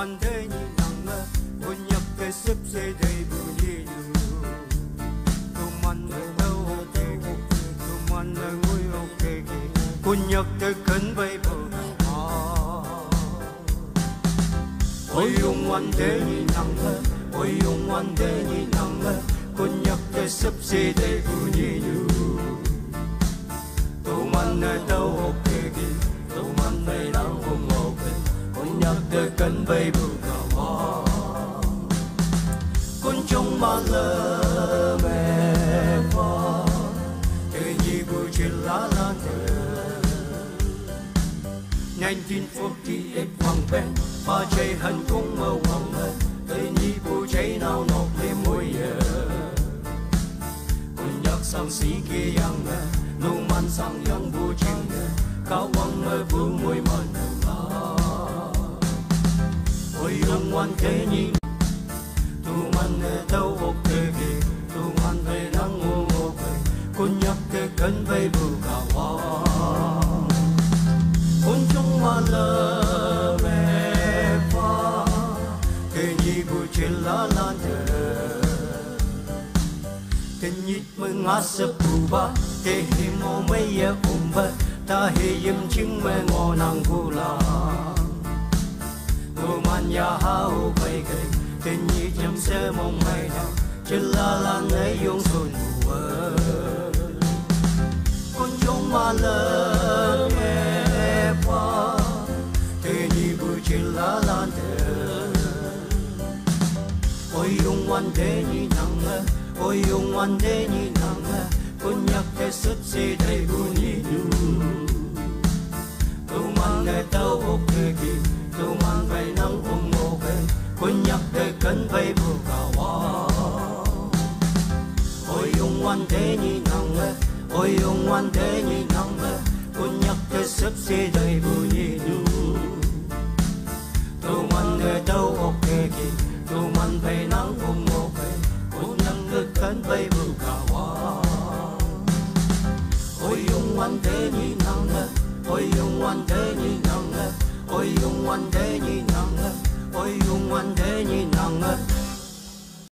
완전히 낭아 본역대 습세대 분이누 또 만나고 오게 또 만나고 오게 본역대 근바이 보나 어용 완전히 낭아 어용 완전히 낭아 본역대 습세대 분이누 또 만나고 오게 또 만나고 오게 nhắc tới cơn bay bụi cà hoa con trong mà lơ mẹ qua từ nhị bụi trên lá lan thơ 1948 hoàng bên ba chạy hận cũng mơ hoàng mơ từ nhị bụi chạy nào nọc lên môi giờ con nhắc sang sĩ kia yang mơ nụ man sang yang bụi chim mơ cao hoàng mơ bụi môi mơ ôi ông ngoan thế nhỉ tu man đâu học thế gì tu man về nắng ngô về con nhắc thế cơn vây bù cả hoa con trong mà lơ mẹ qua thế nhỉ bù trên lá lan thơ thế nhỉ mới ngã sập bù ba thế hi mô mấy giờ ba ta hi yếm chứng mẹ ngô nàng bù la man ya hao bay cây tình nhị chăm sẽ mong hay nào chỉ là lan ấy dùng xuân mùa con trống mà lơ nghe qua tình nhị bụi chỉ là lan thơ ôi dùng quan thế nhị nắng ôi dùng quan thế nhị nắng con nhắc cái sức gì đầy buồn nhị nhu tu man để tao ốc kề kì tu man về nắng ôm ngô về con nhắc tới cơn vây bù cả hoa ôi ông ngoan thế nhị nắng ôi ông ngoan thế nhị nắng con nhắc tới sức gì đầy bù nhị nhu tu man để tao ốc kề kì tu man về nắng ôm ngô về con nhắc tới cơn vây bù cả hoa ôi ông ngoan thế nhị nắng ôi ông ngoan thế nhị nắng ôi ông ngoan thế nhị nắng ôi ông ngoan thế nhị nắng